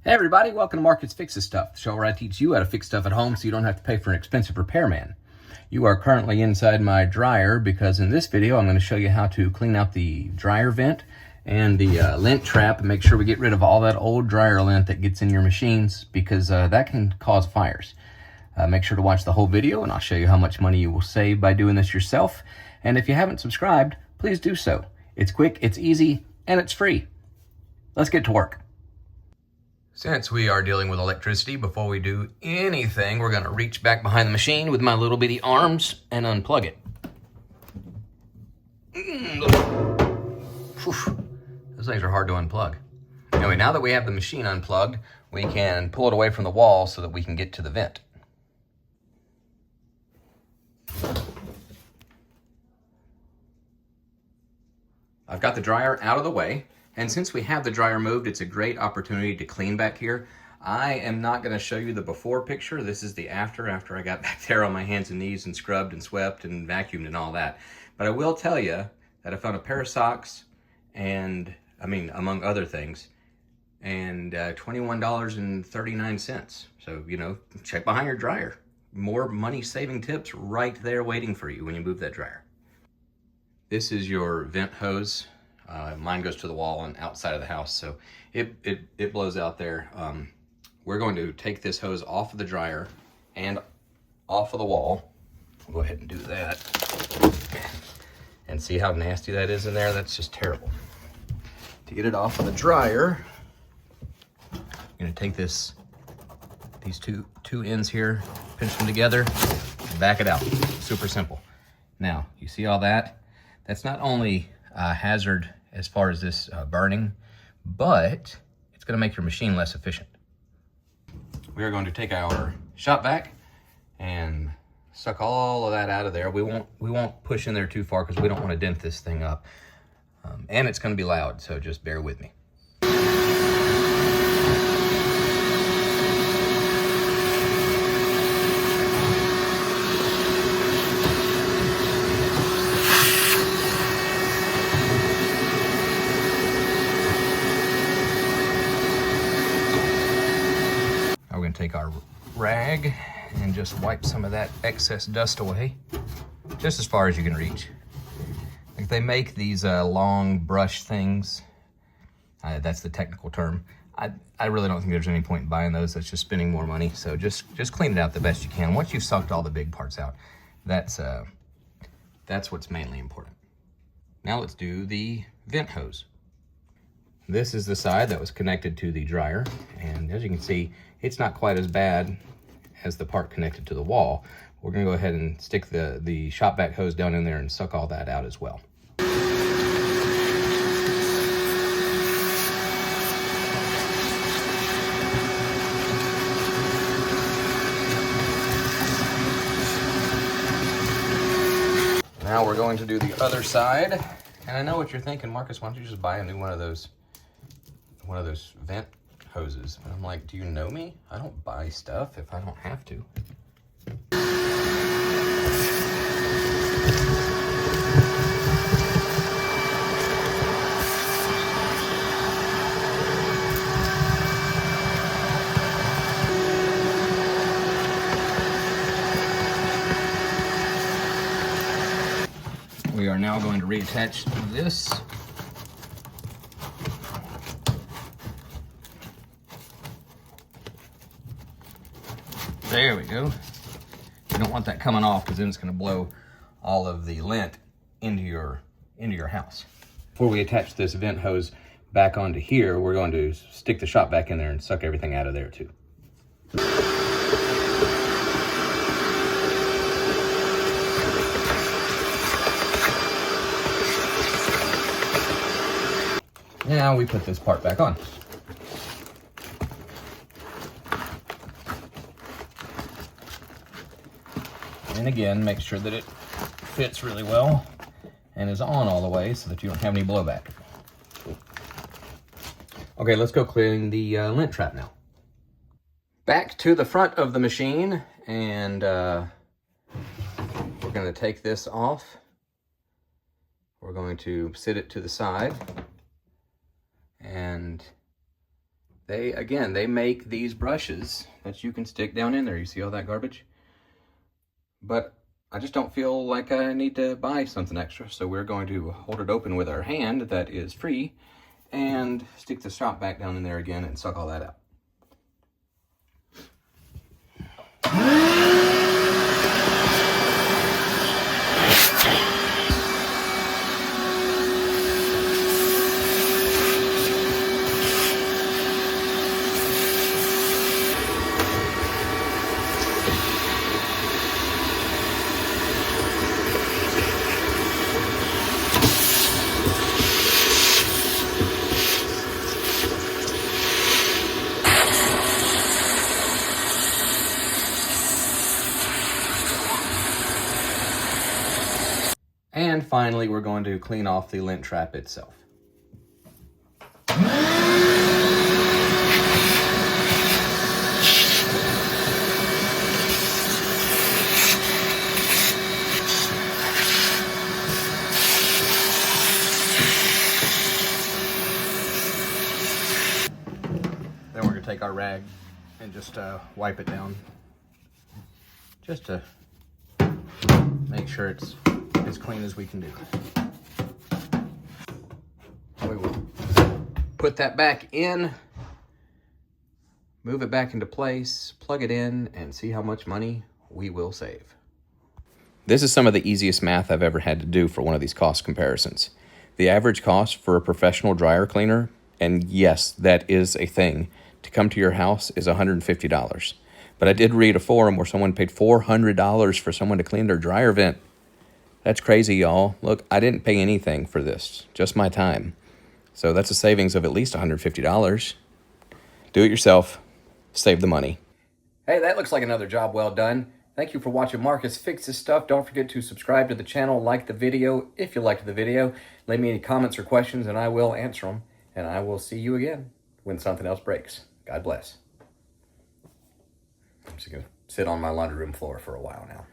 Hey everybody, welcome to Marcus Fixes Stuff, the show where I teach you how to fix stuff at home so you don't have to pay for an expensive repairman. You are currently inside my dryer because in this video I'm going to show you how to clean out the dryer vent and the lint trap and make sure we get rid of all that old dryer lint that gets in your machines because that can cause fires. Make sure to watch the whole video and I'll show you how much money you will save by doing this yourself. And if you haven't subscribed, please do so. It's quick, it's easy, and it's free. Let's get to work. Since we are dealing with electricity, before we do anything, we're going to reach back behind the machine with my little bitty arms and unplug it. Those things are hard to unplug. Anyway, now that we have the machine unplugged, we can pull it away from the wall so that we can get to the vent. I've got the dryer out of the way. And since we have the dryer moved, it's a great opportunity to clean back here. I am not going to show you the before picture. This is the after I got back there on my hands and knees and scrubbed and swept and vacuumed and all that. But I will tell you that I found a pair of socks and, among other things, and $21.39. So, check behind your dryer. More money-saving tips right there waiting for you when you move that dryer. This is your vent hose. Mine goes to the wall and outside of the house, so it blows out there. We're going to take this hose off of the dryer and off of the wall. We'll go ahead and do that. And see how nasty that is in there? That's just terrible. To get it off of the dryer, I'm going to take these two ends here, pinch them together, and back it out. Super simple. Now, you see all that? That's not only hazard as far as this burning, but it's going to make your machine less efficient. We are going to take our shop vac and suck all of that out of there. We won't push in there too far because we don't want to dent this thing up. And it's going to be loud, so just bear with me. We're going to take our rag and just wipe some of that excess dust away, just as far as you can reach. Like they make these long brush things. That's the technical term. I really don't think there's any point in buying those. That's just spending more money. So just clean it out the best you can. Once you've sucked all the big parts out, that's what's mainly important. Now let's do the vent hose. This is the side that was connected to the dryer, and as you can see, it's not quite as bad as the part connected to the wall. We're going to go ahead and stick the shop vac hose down in there and suck all that out as well. Now we're going to do the other side, and I know what you're thinking, Marcus, why don't you just buy a new one of those vent hoses? And I'm like, do you know me? I don't buy stuff if I don't have to. We are now going to reattach this. There we go. You don't want that coming off because then it's going to blow all of the lint into your house. Before we attach this vent hose back onto here, we're going to stick the shop vac in there and suck everything out of there too. Now we put this part back on. And again, make sure that it fits really well and is on all the way so that you don't have any blowback. Okay, let's go clean the lint trap now. Back to the front of the machine, and we're going to take this off. We're going to sit it to the side and They make these brushes that you can stick down in there. You see all that garbage? But I just don't feel like I need to buy something extra, so we're going to hold it open with our hand that is free and stick the strap back down in there again and suck all that out. And finally, we're going to clean off the lint trap itself. Then we're going to take our rag and just wipe it down, just to make sure it's as clean as we can do. We will put that back in, move it back into place, plug it in, and see how much money we will save. This is some of the easiest math I've ever had to do for one of these cost comparisons. The average cost for a professional dryer cleaner, and yes, that is a thing, to come to your house is $150. But I did read a forum where someone paid $400 for someone to clean their dryer vent. That's crazy, y'all. Look, I didn't pay anything for this, just my time. So that's a savings of at least $150. Do it yourself, save the money. Hey, that looks like another job well done. Thank you for watching Marcus Fix This Stuff. Don't forget to subscribe to the channel, like the video if you liked the video. Leave me any comments or questions and I will answer them. And I will see you again when something else breaks. God bless. I'm just going to sit on my laundry room floor for a while now.